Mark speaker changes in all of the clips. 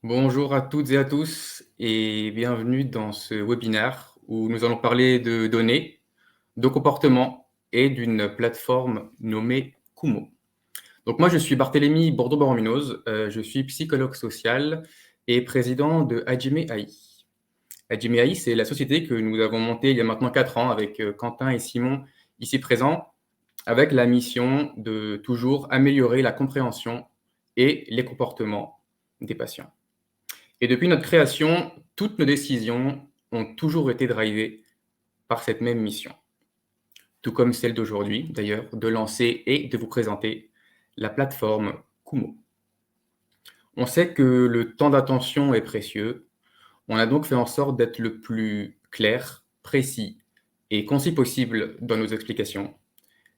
Speaker 1: Bonjour à toutes et à tous et bienvenue dans ce webinaire où nous allons parler de données, de comportement et d'une plateforme nommée Kumo. Donc moi je suis Barthélémy Bordeaux-Borominos, je suis psychologue social et président de Hajime AI. Hajime AI, c'est la société que nous avons montée il y a maintenant 4 ans avec Quentin et Simon ici présents, avec la mission de toujours améliorer la compréhension et les comportements des patients. Et depuis notre création, toutes nos décisions ont toujours été drivées par cette même mission, tout comme celle d'aujourd'hui d'ailleurs, de lancer et de vous présenter la plateforme Kumo. On sait que le temps d'attention est précieux, on a donc fait en sorte d'être le plus clair, précis et concis possible dans nos explications.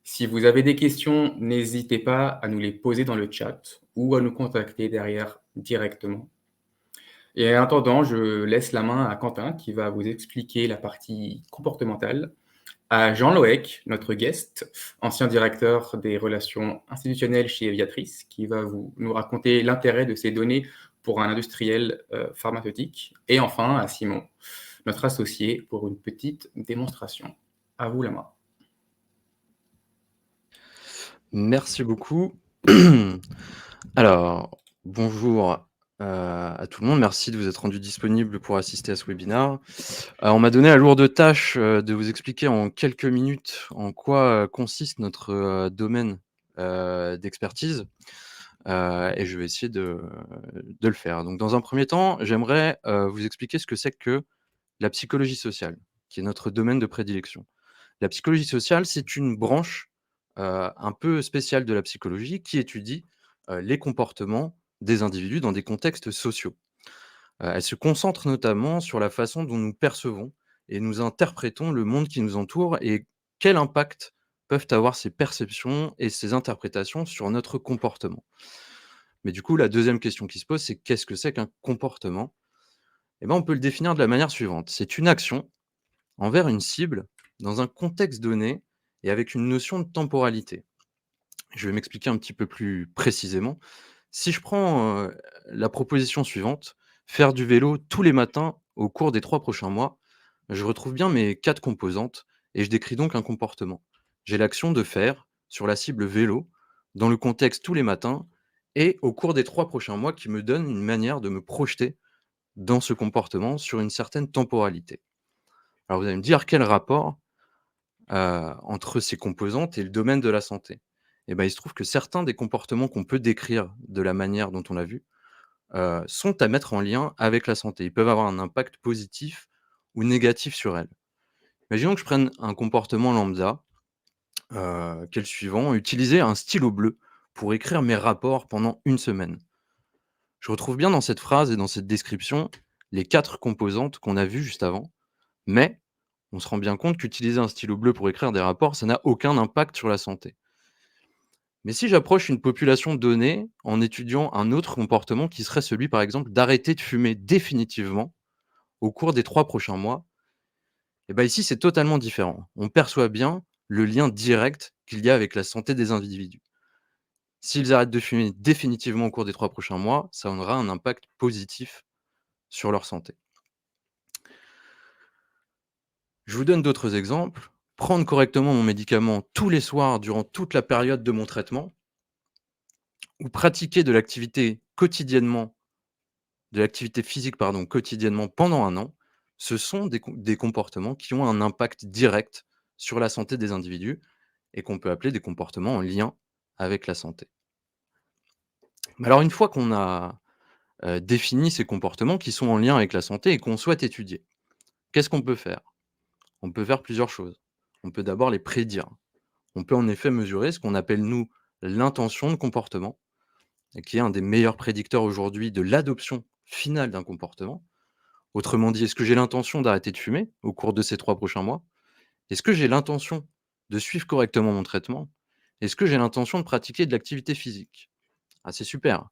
Speaker 1: Si vous avez des questions, n'hésitez pas à nous les poser dans le chat ou à nous contacter derrière directement. Et en attendant, je laisse la main à Quentin qui va vous expliquer la partie comportementale, à Jean Loec, notre guest, ancien directeur des relations institutionnelles chez Viatris, qui va nous raconter l'intérêt de ces données pour un industriel pharmaceutique, et enfin à Simon, notre associé, pour une petite démonstration. À vous la main.
Speaker 2: Merci beaucoup. Alors, bonjour à tout le monde. Merci de vous être rendu disponible pour assister à ce webinaire. On m'a donné la lourde tâche de vous expliquer en quelques minutes en quoi consiste notre domaine d'expertise et je vais essayer de le faire. Donc, dans un premier temps, j'aimerais vous expliquer ce que c'est que la psychologie sociale, qui est notre domaine de prédilection. La psychologie sociale, c'est une branche un peu spéciale de la psychologie qui étudie les comportements des individus dans des contextes sociaux. Elle se concentre notamment sur la façon dont nous percevons et nous interprétons le monde qui nous entoure et quel impact peuvent avoir ces perceptions et ces interprétations sur notre comportement. Mais du coup, la deuxième question qui se pose, c'est qu'est-ce que c'est qu'un comportement? Eh ben, on peut le définir de la manière suivante. C'est une action envers une cible dans un contexte donné et avec une notion de temporalité. Je vais m'expliquer un petit peu plus précisément. Si je prends la proposition suivante, faire du vélo tous les matins au cours des 3 prochains mois, je retrouve bien mes 4 composantes et je décris donc un comportement. J'ai l'action de faire sur la cible vélo, dans le contexte tous les matins et au cours des 3 prochains mois qui me donne une manière de me projeter dans ce comportement sur une certaine temporalité. Alors vous allez me dire quel rapport entre ces composantes et le domaine de la santé? Et ben, il se trouve que certains des comportements qu'on peut décrire de la manière dont on l'a vu, sont à mettre en lien avec la santé. Ils peuvent avoir un impact positif ou négatif sur elle. Imaginons que je prenne un comportement lambda, qui est le suivant: utiliser un stylo bleu pour écrire mes rapports pendant une semaine. Je retrouve bien dans cette phrase et dans cette description les 4 composantes qu'on a vues juste avant, mais on se rend bien compte qu'utiliser un stylo bleu pour écrire des rapports, ça n'a aucun impact sur la santé. Mais si j'approche une population donnée en étudiant un autre comportement qui serait celui, par exemple, d'arrêter de fumer définitivement au cours des 3 prochains mois, et ben ici, c'est totalement différent. On perçoit bien le lien direct qu'il y a avec la santé des individus. S'ils arrêtent de fumer définitivement au cours des 3 prochains mois, ça aura un impact positif sur leur santé. Je vous donne d'autres exemples. Prendre correctement mon médicament tous les soirs durant toute la période de mon traitement ou pratiquer de l'activité physique pardon, quotidiennement pendant un an, ce sont des comportements qui ont un impact direct sur la santé des individus et qu'on peut appeler des comportements en lien avec la santé. Mais alors une fois qu'on a défini ces comportements qui sont en lien avec la santé et qu'on souhaite étudier, qu'est-ce qu'on peut faire? On peut faire plusieurs choses. On peut d'abord les prédire. On peut en effet mesurer ce qu'on appelle, nous, l'intention de comportement, et qui est un des meilleurs prédicteurs aujourd'hui de l'adoption finale d'un comportement. Autrement dit, est-ce que j'ai l'intention d'arrêter de fumer au cours de ces 3 prochains mois? Est-ce que j'ai l'intention de suivre correctement mon traitement? Est-ce que j'ai l'intention de pratiquer de l'activité physique? Ah, c'est super,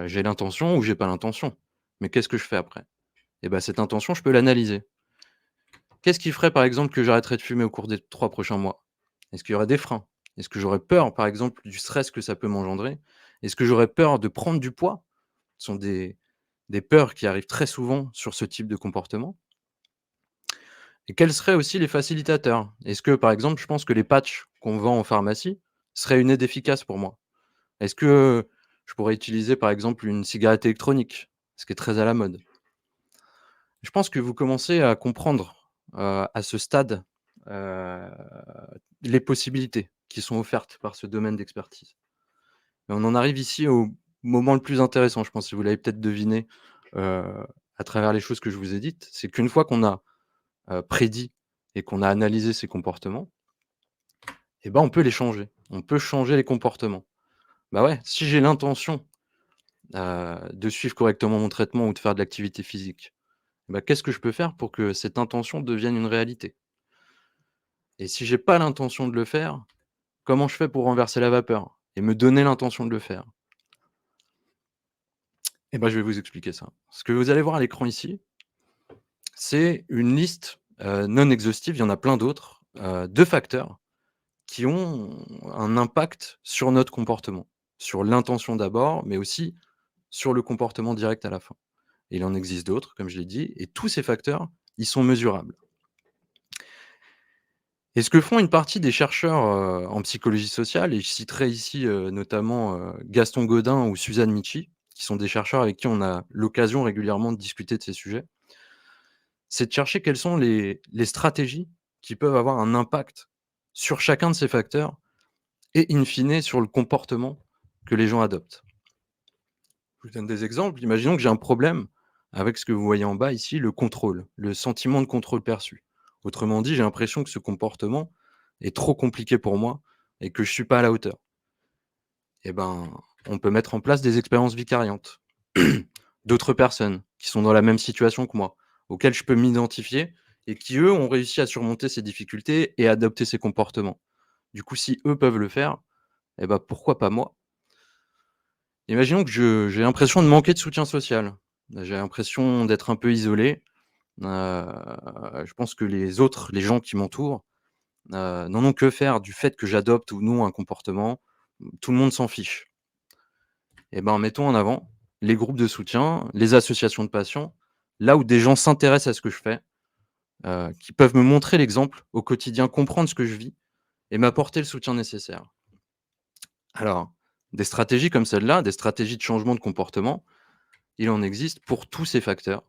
Speaker 2: j'ai l'intention ou j'ai pas l'intention, mais qu'est-ce que je fais après? Et ben, cette intention, je peux l'analyser. Qu'est-ce qui ferait, par exemple, que j'arrêterais de fumer au cours des 3 prochains mois? Est-ce qu'il y aurait des freins? Est-ce que j'aurais peur, par exemple, du stress que ça peut m'engendrer? Est-ce que j'aurais peur de prendre du poids? Ce sont des peurs qui arrivent très souvent sur ce type de comportement? Et quels seraient aussi les facilitateurs? Est-ce que, par exemple, je pense que les patchs qu'on vend en pharmacie seraient une aide efficace pour moi? Est-ce que je pourrais utiliser, par exemple, une cigarette électronique? Ce qui est très à la mode. Je pense que vous commencez à comprendre, à ce stade, heu, les possibilités qui sont offertes par ce domaine d'expertise. Et on en arrive ici au moment le plus intéressant, je pense, si vous l'avez peut-être deviné, heu, à travers les choses que je vous ai dites. C'est qu'une fois qu'on a, prédit et qu'on a analysé ces comportements, et ben, on peut les changer. On peut changer les comportements. Bah, ouais, si j'ai l'intention, de suivre correctement mon traitement ou de faire de l'activité physique, bah, qu'est-ce que je peux faire pour que cette intention devienne une réalité? Et si j'ai pas l'intention de le faire, comment je fais pour renverser la vapeur et me donner l'intention de le faire? Et ben, je vais vous expliquer ça. Ce que vous allez voir à l'écran ici, c'est une liste, non exhaustive, il y en a plein d'autres, de facteurs qui ont un impact sur notre comportement. Sur l'intention d'abord, mais aussi sur le comportement direct à la fin. Et il en existe d'autres, comme je l'ai dit, et tous ces facteurs, ils sont mesurables. Et ce que font une partie des chercheurs, en psychologie sociale, et je citerai ici, notamment, Gaston Godin ou Suzanne Michie, qui sont des chercheurs avec qui on a l'occasion régulièrement de discuter de ces sujets, c'est de chercher quelles sont les stratégies qui peuvent avoir un impact sur chacun de ces facteurs et in fine sur le comportement que les gens adoptent. Je vous donne des exemples. Imaginons que j'ai un problème avec ce que vous voyez en bas ici, le contrôle, le sentiment de contrôle perçu. Autrement dit, j'ai l'impression que ce comportement est trop compliqué pour moi et que je suis pas à la hauteur. Eh ben, on peut mettre en place des expériences vicariantes. D'autres personnes qui sont dans la même situation que moi, auxquelles je peux m'identifier et qui, eux, ont réussi à surmonter ces difficultés et adopter ces comportements. Du coup, si eux peuvent le faire, eh ben, pourquoi pas moi? Imaginons que j'ai l'impression de manquer de soutien social. J'ai l'impression d'être un peu isolé. Je pense que les autres, les gens qui m'entourent, n'en ont que faire du fait que j'adopte ou non un comportement. Tout le monde s'en fiche. Et ben, mettons en avant les groupes de soutien, les associations de patients, là où des gens s'intéressent à ce que je fais, qui peuvent me montrer l'exemple au quotidien, comprendre ce que je vis et m'apporter le soutien nécessaire. Alors, des stratégies comme celle-là, des stratégies de changement de comportement, il en existe pour tous ces facteurs.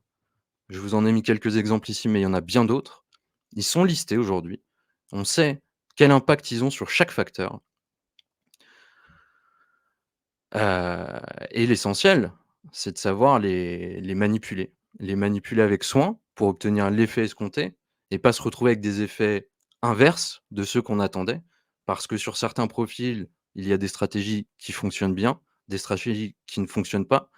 Speaker 2: Je vous en ai mis quelques exemples ici, mais il y en a bien d'autres. Ils sont listés aujourd'hui. On sait quel impact ils ont sur chaque facteur. Et l'essentiel, c'est de savoir les manipuler. Les manipuler avec soin pour obtenir l'effet escompté et pas se retrouver avec des effets inverses de ceux qu'on attendait. Parce que sur certains profils, il y a des stratégies qui fonctionnent bien, des stratégies qui ne fonctionnent pas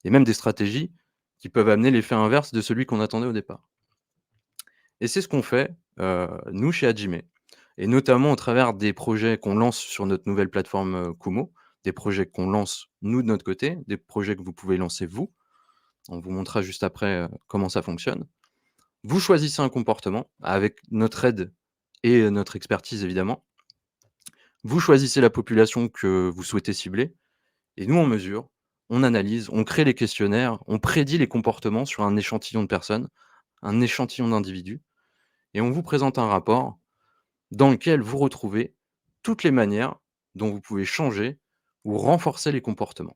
Speaker 2: et même des stratégies qui peuvent amener l'effet inverse de celui qu'on attendait au départ. Et c'est ce qu'on fait, nous chez Hajime, et notamment au travers des projets qu'on lance sur notre nouvelle plateforme, Kumo, des projets qu'on lance nous de notre côté, des projets que vous pouvez lancer vous. On vous montrera juste après, comment ça fonctionne. Vous choisissez un comportement avec notre aide et notre expertise évidemment. Vous choisissez la population que vous souhaitez cibler et nous on mesure, on analyse, on crée les questionnaires, on prédit les comportements sur un échantillon de personnes, un échantillon d'individus et on vous présente un rapport dans lequel vous retrouvez toutes les manières dont vous pouvez changer ou renforcer les comportements.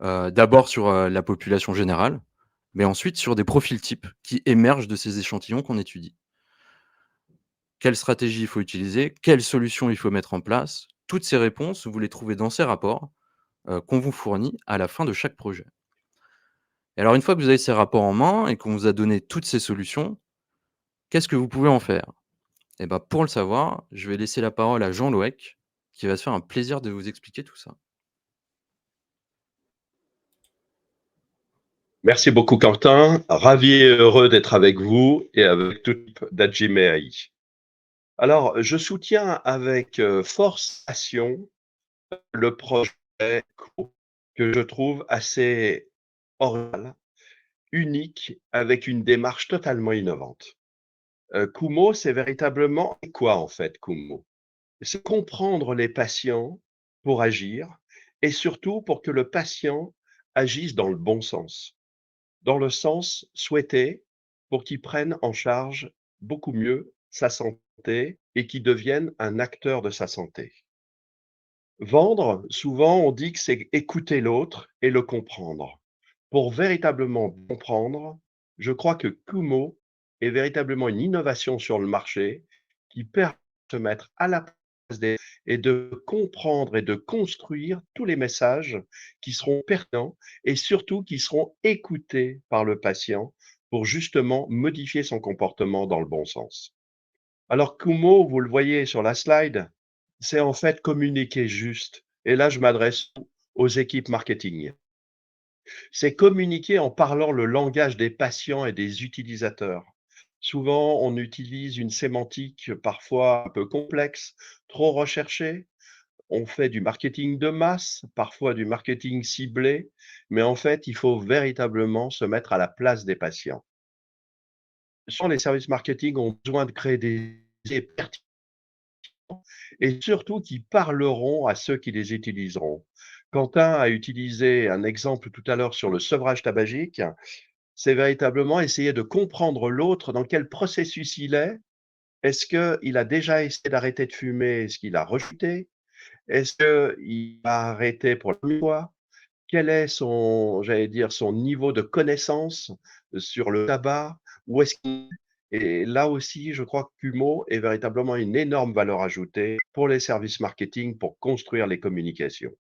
Speaker 2: D'abord sur, la population générale, mais ensuite sur des profils types qui émergent de ces échantillons qu'on étudie. Quelle stratégie il faut utiliser? Quelles solutions il faut mettre en place? Toutes ces réponses, vous les trouvez dans ces rapports, qu'on vous fournit à la fin de chaque projet. Et alors une fois que vous avez ces rapports en main et qu'on vous a donné toutes ces solutions, qu'est-ce que vous pouvez en faire? Et bah, pour le savoir, je vais laisser la parole à Jean Loec, qui va se faire un plaisir de vous expliquer tout ça.
Speaker 3: Merci beaucoup, Quentin. Ravi et heureux d'être avec vous et avec toute l'équipe d'Hajime AI. Alors, je soutiens avec force passion le projet Co, que je trouve assez original, unique, avec une démarche totalement innovante. Kumo, c'est véritablement quoi en fait, Kumo? C'est comprendre les patients pour agir et surtout pour que le patient agissent dans le bon sens, dans le sens souhaité pour qu'ils prennent en charge beaucoup mieux sa santé et qu'ils deviennent un acteur de sa santé. Vendre, souvent, on dit que c'est écouter l'autre et le comprendre. Pour véritablement comprendre, je crois que Kumo est véritablement une innovation sur le marché qui permet de se mettre à la place des et de comprendre et de construire tous les messages qui seront pertinents et surtout qui seront écoutés par le patient pour justement modifier son comportement dans le bon sens. Alors Kumo, vous le voyez sur la slide, c'est en fait communiquer juste. Et là, je m'adresse aux équipes marketing. C'est communiquer en parlant le langage des patients et des utilisateurs. Souvent, on utilise une sémantique parfois un peu complexe, trop recherchée. On fait du marketing de masse, parfois du marketing ciblé, mais en fait, il faut véritablement se mettre à la place des patients. Sans les services marketing ont besoin de créer des idées pertinentes et surtout qui parleront à ceux qui les utiliseront. Quentin a utilisé un exemple tout à l'heure sur le sevrage tabagique. C'est véritablement essayer de comprendre l'autre, dans quel processus il est. Est-ce qu'il a déjà essayé d'arrêter de fumer? Est-ce qu'il a rechuté? Est-ce qu'il a arrêté pour la première fois? Quel est son, j'allais dire, son niveau de connaissance sur le tabac? Où est-ce qu'il Et là aussi, je crois que Kumo est véritablement une énorme valeur ajoutée pour les services marketing pour construire les communications.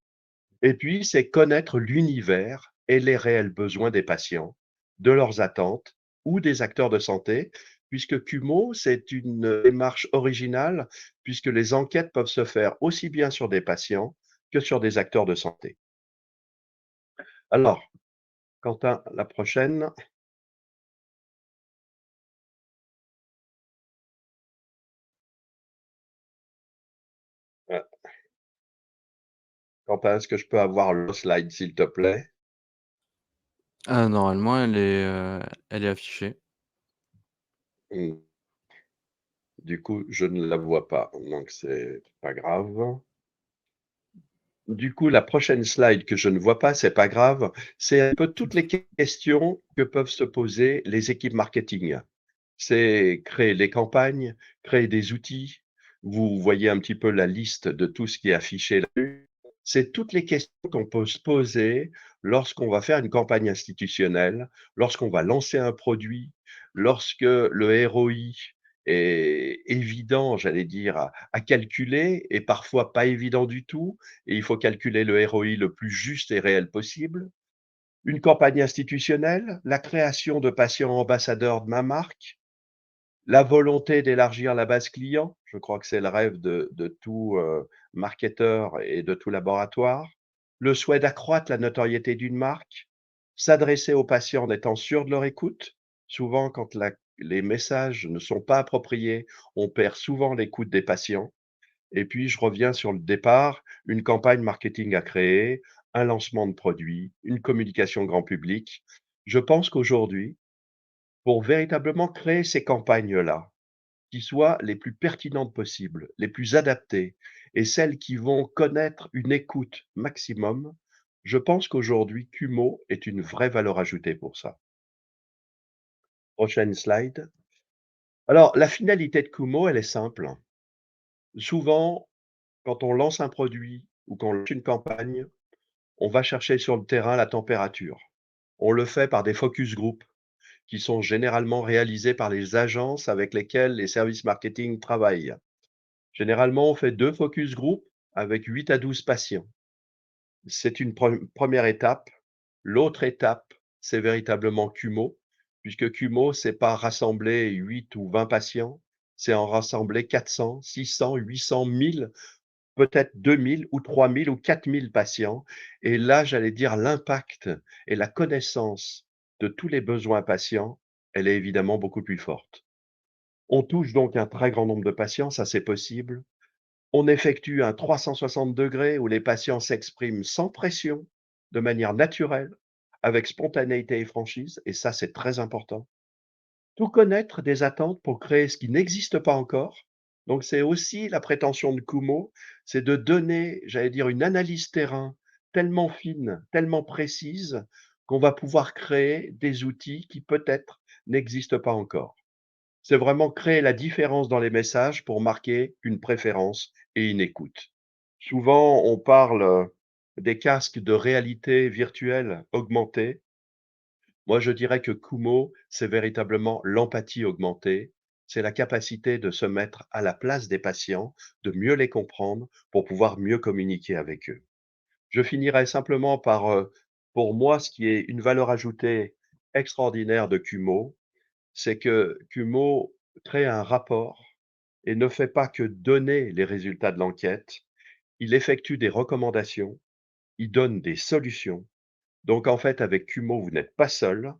Speaker 3: Et puis, c'est connaître l'univers et les réels besoins des patients, de leurs attentes ou des acteurs de santé, puisque Kumo, c'est une démarche originale, puisque les enquêtes peuvent se faire aussi bien sur des patients que sur des acteurs de santé. Alors, Quentin, la prochaine. Euh, Quentin, est-ce que je peux avoir le slide, s'il te plaît?
Speaker 2: Ah, normalement, elle est affichée.
Speaker 3: Hmm. Du coup, je ne la vois pas, donc c'est pas grave. Du coup, la prochaine slide que je ne vois pas, c'est pas grave. C'est un peu toutes les questions que peuvent se poser les équipes marketing. C'est créer les campagnes, créer des outils. Vous voyez un petit peu la liste de tout ce qui est affiché là-dessus. C'est toutes les questions qu'on peut se poser lorsqu'on va faire une campagne institutionnelle, lorsqu'on va lancer un produit, lorsque le ROI est évident, j'allais dire, à calculer et parfois pas évident du tout. Et il faut calculer le ROI le plus juste et réel possible. Une campagne institutionnelle, la création de patients ambassadeurs de ma marque, la volonté d'élargir la base client, je crois que c'est le rêve de tout marketeur et de tout laboratoire. Le souhait d'accroître la notoriété d'une marque, s'adresser aux patients en étant sûr de leur écoute. Souvent, quand les messages ne sont pas appropriés, on perd souvent l'écoute des patients. Et puis, je reviens sur le départ, une campagne marketing à créer, un lancement de produit, une communication grand public. Je pense qu'aujourd'hui, pour véritablement créer ces campagnes-là, qui soient les plus pertinentes possibles, les plus adaptées et celles qui vont connaître une écoute maximum, je pense qu'aujourd'hui, Kumo est une vraie valeur ajoutée pour ça. Prochaine slide. Alors, la finalité de Kumo, elle est simple. Souvent, quand on lance un produit ou qu'on lance une campagne, on va chercher sur le terrain la température. On le fait par des focus group qui sont généralement réalisés par les agences avec lesquelles les services marketing travaillent. Généralement, on fait 2 focus group avec 8 à 12 patients. C'est une première étape. L'autre étape, c'est véritablement Kumo, puisque Kumo, c'est pas rassembler 8 ou 20 patients, c'est en rassembler 400, 600, 800, 1000, peut-être 2000 ou 3000 ou 4000 patients. Et là, j'allais dire l'impact et la connaissance de tous les besoins patients, elle est évidemment beaucoup plus forte. On touche donc un très grand nombre de patients, ça c'est possible. On effectue un 360° où les patients s'expriment sans pression, de manière naturelle, avec spontanéité et franchise, et ça, c'est très important. Tout connaître des attentes pour créer ce qui n'existe pas encore. Donc, c'est aussi la prétention de Kumo, c'est de donner, j'allais dire, une analyse terrain tellement fines, tellement précises, qu'on va pouvoir créer des outils qui peut-être n'existent pas encore. C'est vraiment créer la différence dans les messages pour marquer une préférence et une écoute. Souvent, on parle des casques de réalité virtuelle augmentée. Moi, je dirais que Kumo, c'est véritablement l'empathie augmentée. C'est la capacité de se mettre à la place des patients, de mieux les comprendre pour pouvoir mieux communiquer avec eux. Je finirai simplement par, pour moi, ce qui est une valeur ajoutée extraordinaire de Kumo, c'est que Kumo crée un rapport et ne fait pas que donner les résultats de l'enquête, il effectue des recommandations, il donne des solutions. Donc en fait, avec Kumo, vous n'êtes pas seul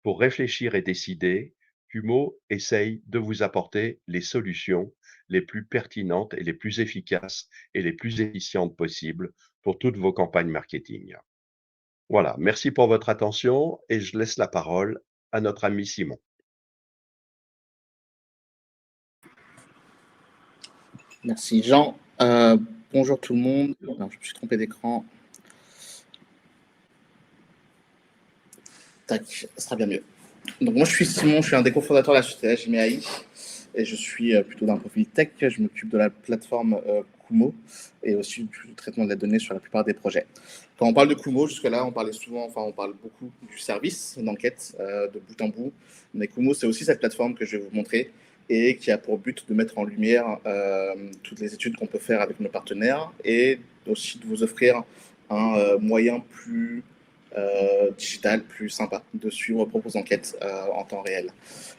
Speaker 3: pour réfléchir et décider. Kumo essaye de vous apporter les solutions les plus pertinentes et les plus efficaces et les plus efficientes possibles pour toutes vos campagnes marketing. Voilà, merci pour votre attention et je laisse la parole à notre ami Simon.
Speaker 4: Merci Jean. Bonjour tout le monde. Non, je me suis trompé d'écran. Tac, ça sera bien mieux. Donc moi je suis Simon, je suis un des cofondateurs de la société HMAI et je suis plutôt d'un profil tech. Je m'occupe de la plateforme Kumo et aussi du traitement de la donnée sur la plupart des projets. Quand on parle de Kumo, jusque-là, on parle beaucoup du service d'enquête de bout en bout. Mais Kumo, c'est aussi cette plateforme que je vais vous montrer et qui a pour but de mettre en lumière toutes les études qu'on peut faire avec nos partenaires et aussi de vous offrir un moyen plus digital, plus sympa de suivre vos propres enquêtes en temps réel.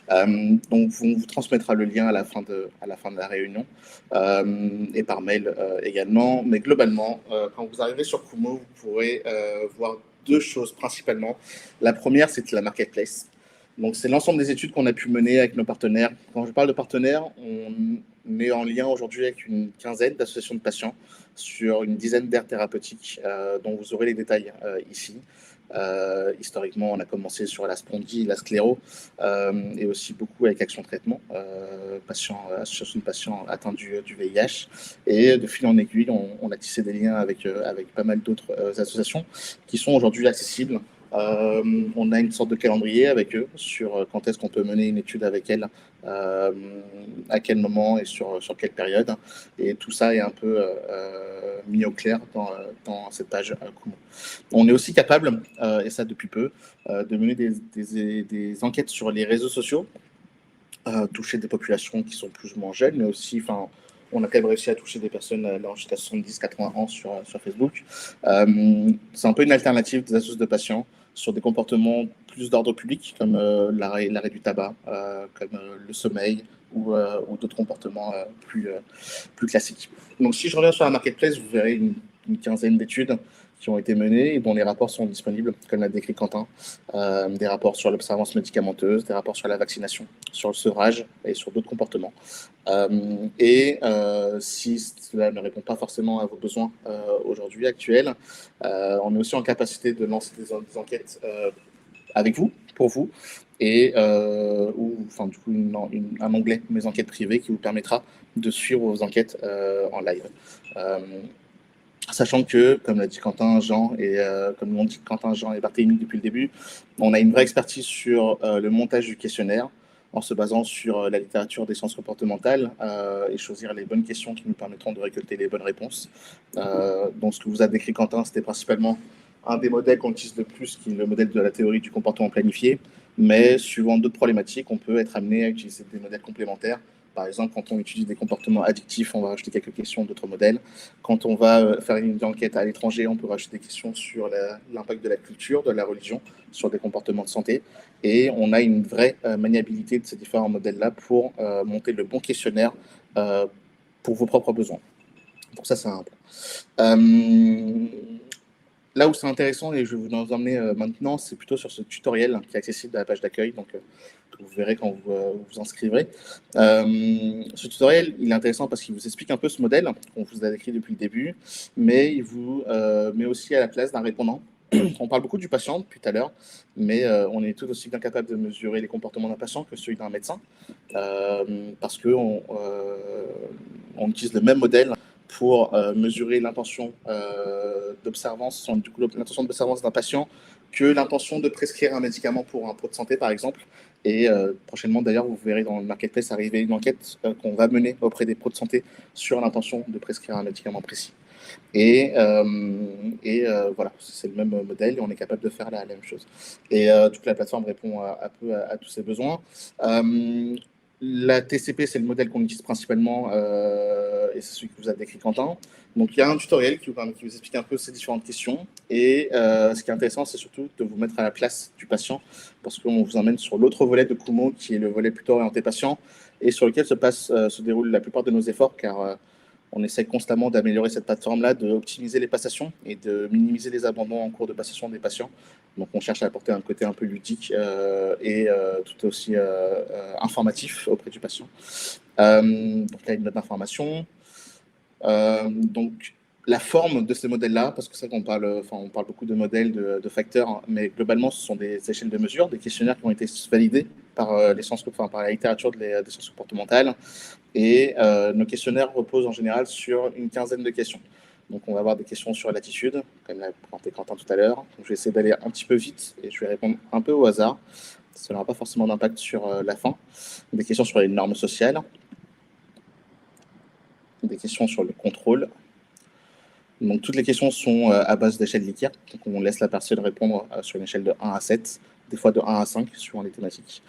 Speaker 4: Donc, on vous transmettra le lien à la fin de la réunion et par mail également. Mais globalement, quand vous arriverez sur Kumo, vous pourrez voir deux choses principalement. La première, c'est la marketplace. Donc, c'est l'ensemble des études qu'on a pu mener avec nos partenaires. Quand je parle de partenaires, on est en lien aujourd'hui avec une quinzaine d'associations de patients sur une dizaine d'aires thérapeutiques dont vous aurez les détails ici. Historiquement, on a commencé sur la spondie, la scléro, et aussi beaucoup avec Action Traitement, association de patients atteints du VIH. Et de fil en aiguille, on a tissé des liens avec pas mal d'autres associations qui sont aujourd'hui accessibles. On a une sorte de calendrier avec eux sur quand est-ce qu'on peut mener une étude avec elles, à quel moment et sur quelle période. Et tout ça est un peu mis au clair dans cette page Kumo. On est aussi capable, et ça depuis peu, de mener des enquêtes sur les réseaux sociaux, toucher des populations qui sont plus ou moins jeunes, mais aussi, on a quand même réussi à toucher des personnes jusqu'à 70-80 ans sur Facebook. C'est un peu une alternative des associations de patients sur des comportements plus d'ordre public, comme l'arrêt du tabac, comme le sommeil ou d'autres comportements plus classiques. Donc, si je reviens sur la marketplace, vous verrez une quinzaine d'études qui ont été menées et dont les rapports sont disponibles, comme l'a décrit Quentin. Des rapports sur l'observance médicamenteuse, des rapports sur la vaccination, sur le sevrage et sur d'autres comportements. Si cela ne répond pas forcément à vos besoins aujourd'hui actuels, on est aussi en capacité de lancer des enquêtes avec vous, pour vous, et du coup un onglet Mes enquêtes privées qui vous permettra de suivre vos enquêtes en live. Sachant que, comme l'a dit Quentin, Jean, et comme l'ont dit Quentin, Jean et Barthélémy depuis le début, on a une vraie expertise sur le montage du questionnaire en se basant sur la littérature des sciences comportementales et choisir les bonnes questions qui nous permettront de récolter les bonnes réponses. Donc, ce que vous a décrit Quentin, c'était principalement un des modèles qu'on utilise le plus, qui est le modèle de la théorie du comportement planifié. Mais suivant d'autres problématiques, on peut être amené à utiliser des modèles complémentaires. Par exemple, quand on utilise des comportements addictifs, on va rajouter quelques questions d'autres modèles. Quand on va faire une enquête à l'étranger, on peut rajouter des questions sur l'impact de la culture, de la religion, sur des comportements de santé. Et on a une vraie maniabilité de ces différents modèles-là pour monter le bon questionnaire pour vos propres besoins. Pour ça, c'est un point. Là où c'est intéressant, et je vais vous en emmener maintenant, c'est plutôt sur ce tutoriel qui est accessible à la page d'accueil, donc que vous verrez quand vous vous inscrivrez. Ce tutoriel, il est intéressant parce qu'il vous explique un peu ce modèle qu'on vous a décrit depuis le début, mais il vous met aussi à la place d'un répondant. On parle beaucoup du patient depuis tout à l'heure, mais on est tout aussi bien capable de mesurer les comportements d'un patient que celui d'un médecin, parce qu'on on utilise le même modèle pour mesurer l'intention d'observance, du coup, l'intention d'observance d'un patient, que l'intention de prescrire un médicament pour un pro de santé, par exemple. Et prochainement, d'ailleurs, vous verrez dans le marketplace arriver une enquête qu'on va mener auprès des pros de santé sur l'intention de prescrire un médicament précis. Et voilà, c'est le même modèle et on est capable de faire la même chose. Et du coup, la plateforme répond un peu à tous ces besoins. La TCP, c'est le modèle qu'on utilise principalement et c'est celui que vous avez décrit, Quentin. Donc, il y a un tutoriel qui vous explique un peu ces différentes questions. Et ce qui est intéressant, c'est surtout de vous mettre à la place du patient parce qu'on vous emmène sur l'autre volet de Kumo, qui est le volet plutôt orienté patient et sur lequel se déroulent la plupart de nos efforts, car on essaie constamment d'améliorer cette plateforme-là, d'optimiser les passations et de minimiser les abandons en cours de passation des patients. Donc, on cherche à apporter un côté un peu ludique et tout aussi informatif auprès du patient. Donc, là, une note d'information. Donc, la forme de ces modèles-là, parce que c'est vrai qu'on parle, on parle beaucoup de modèles, de facteurs, hein, mais globalement, ce sont des échelles de mesure, des questionnaires qui ont été validés par, par la littérature des sciences comportementales. Et nos questionnaires reposent en général sur une quinzaine de questions. Donc, on va avoir des questions sur l'attitude, comme l'a présenté Quentin tout à l'heure. Je vais essayer d'aller un petit peu vite et je vais répondre un peu au hasard. Ça n'aura pas forcément d'impact sur la fin. Des questions sur les normes sociales. Des questions sur le contrôle. Donc, toutes les questions sont à base d'échelle Likert. Donc, on laisse la personne répondre sur une échelle de 1 à 7, des fois de 1 à 5, suivant les thématiques.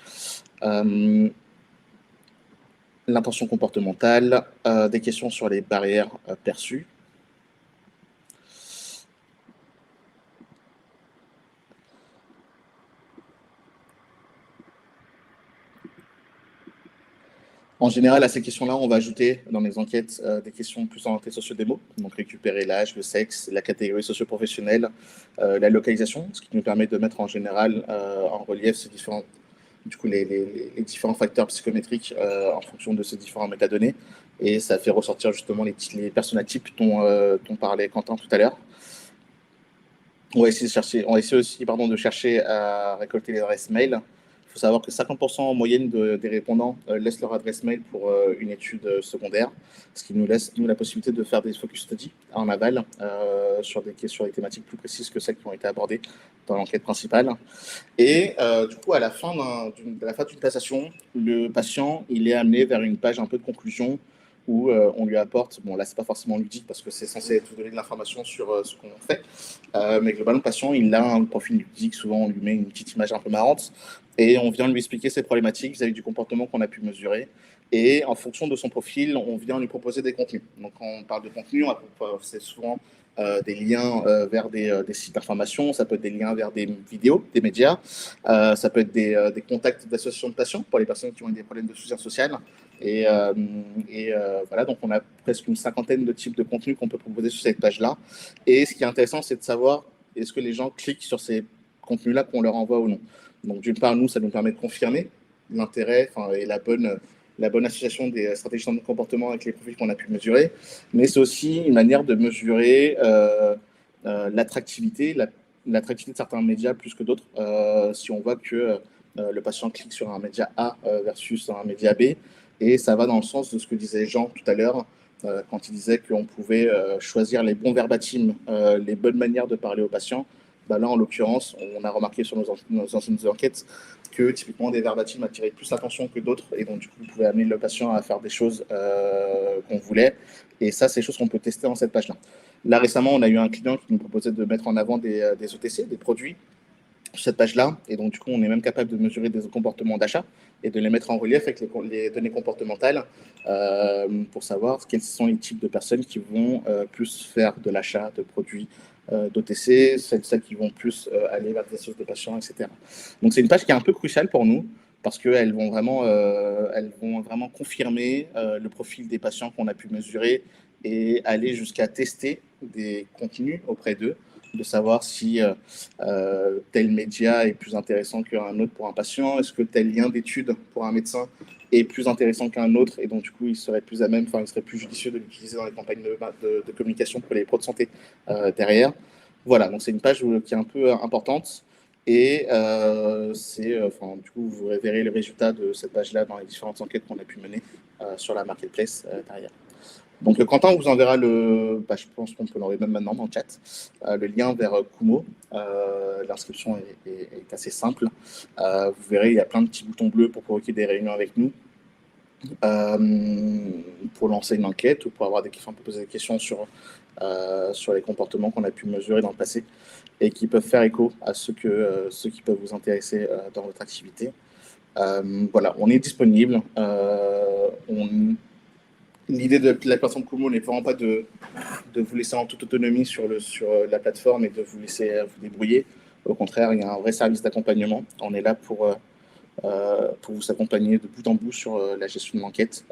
Speaker 4: L'intention comportementale, des questions sur les barrières perçues. En général, à ces questions-là, on va ajouter dans les enquêtes des questions plus orientées socio-démo, donc récupérer l'âge, le sexe, la catégorie socio-professionnelle, la localisation, ce qui nous permet de mettre en général en relief ces différents, les différents facteurs psychométriques en fonction de ces différents métadonnées. Et ça fait ressortir justement les personnatypes dont parlait Quentin tout à l'heure. On va essayer aussi de chercher à récolter les adresses mail. Il faut savoir que 50% en moyenne des répondants laissent leur adresse mail pour une étude secondaire, ce qui nous laisse la possibilité de faire des focus studies en aval sur des thématiques plus précises que celles qui ont été abordées dans l'enquête principale. Et du coup, à la fin d'une passation, le patient il est amené vers une page un peu de conclusion où on lui apporte, bon là c'est pas forcément ludique parce que c'est censé vous donner de l'information sur ce qu'on fait, mais globalement le patient il a un profil ludique, souvent on lui met une petite image un peu marrante et on vient lui expliquer ses problématiques vis-à-vis du comportement qu'on a pu mesurer et en fonction de son profil on vient lui proposer des contenus. Donc quand on parle de contenu, c'est souvent des liens vers des sites d'information, ça peut être des liens vers des vidéos, des médias, ça peut être des contacts d'associations de patients pour les personnes qui ont des problèmes de soutien social. Et voilà, donc on a presque une cinquantaine de types de contenus qu'on peut proposer sur cette page-là. Et ce qui est intéressant, c'est de savoir est-ce que les gens cliquent sur ces contenus-là qu'on leur envoie ou non. Donc d'une part, nous, ça nous permet de confirmer l'intérêt et la bonne association des stratégies de comportement avec les profils qu'on a pu mesurer. Mais c'est aussi une manière de mesurer l'attractivité de certains médias plus que d'autres. Si on voit que le patient clique sur un média A versus un média B, et ça va dans le sens de ce que disait Jean tout à l'heure, quand il disait qu'on pouvait choisir les bons verbatims, les bonnes manières de parler aux patients. Bah là, en l'occurrence, on a remarqué sur nos anciennes enquêtes que typiquement des verbatims attiraient plus l'attention que d'autres, et donc du coup, vous pouvez amener le patient à faire des choses qu'on voulait. Et ça, c'est des choses qu'on peut tester dans cette page-là. Là, récemment, on a eu un client qui nous proposait de mettre en avant des OTC, des produits, sur cette page-là. Et donc, du coup, on est même capable de mesurer des comportements d'achat et de les mettre en relief avec les données comportementales pour savoir quels sont les types de personnes qui vont plus faire de l'achat de produits d'OTC, celles qui vont plus aller vers des sources de patients, etc. Donc, c'est une page qui est un peu cruciale pour nous parce qu'elles vont vraiment confirmer le profil des patients qu'on a pu mesurer et aller jusqu'à tester des contenus auprès d'eux, de savoir si tel média est plus intéressant qu'un autre pour un patient, est-ce que tel lien d'étude pour un médecin est plus intéressant qu'un autre, et donc du coup il serait plus il serait plus judicieux de l'utiliser dans les campagnes de communication pour les pros de santé derrière. Voilà, donc c'est une page qui est un peu importante, et du coup vous verrez le résultat de cette page-là dans les différentes enquêtes qu'on a pu mener sur la marketplace derrière. Donc, Quentin vous enverra je pense qu'on peut l'envoyer même maintenant dans le chat, le lien vers Kumo. L'inscription est assez simple. Vous verrez, il y a plein de petits boutons bleus pour provoquer des réunions avec nous, pour lancer une enquête ou pour poser des questions sur les comportements qu'on a pu mesurer dans le passé et qui peuvent faire écho à ceux qui peuvent vous intéresser dans votre activité. Voilà, on est disponible. L'idée de la plateforme Kumo n'est vraiment pas de vous laisser en toute autonomie sur la plateforme et de vous laisser vous débrouiller. Au contraire, il y a un vrai service d'accompagnement. On est là pour vous accompagner de bout en bout sur la gestion de l'enquête,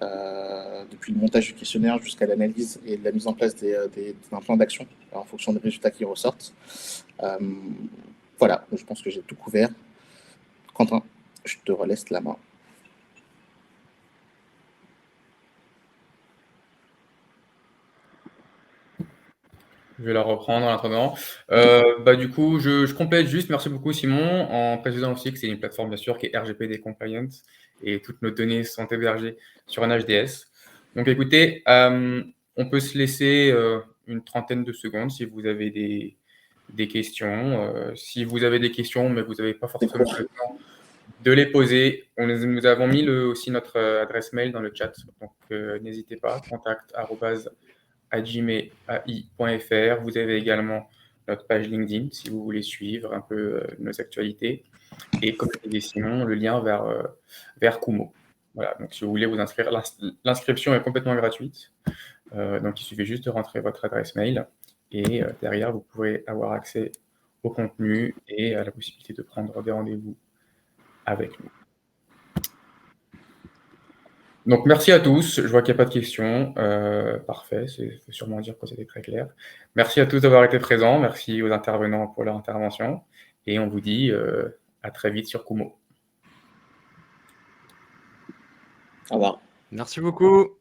Speaker 4: depuis le montage du questionnaire jusqu'à l'analyse et la mise en place d'un plan d'action en fonction des résultats qui ressortent. Voilà, je pense que j'ai tout couvert. Quentin, je te relaisse la main.
Speaker 1: Je vais la reprendre en attendant. Du coup, je complète juste, merci beaucoup Simon, en précisant aussi que c'est une plateforme bien sûr qui est RGPD compliant et toutes nos données sont hébergées sur un HDS. Donc écoutez, on peut se laisser une trentaine de secondes si vous avez des questions. Si vous avez des questions mais vous n'avez pas forcément le temps de les poser, nous avons mis aussi notre adresse mail dans le chat, donc n'hésitez pas, contact@ajimai.fr. Vous avez également notre page LinkedIn si vous voulez suivre un peu nos actualités. Et comme l'a dit Simon, le lien vers Kumo. Voilà, donc si vous voulez vous inscrire, l'inscription est complètement gratuite. Donc il suffit juste de rentrer votre adresse mail et derrière, vous pourrez avoir accès au contenu et à la possibilité de prendre des rendez-vous avec nous. Donc, merci à tous. Je vois qu'il n'y a pas de questions. Parfait, ça veut sûrement dire que c'était très clair. Merci à tous d'avoir été présents. Merci aux intervenants pour leur intervention. Et on vous dit à très vite sur Kumo.
Speaker 4: Au revoir.
Speaker 2: Merci beaucoup.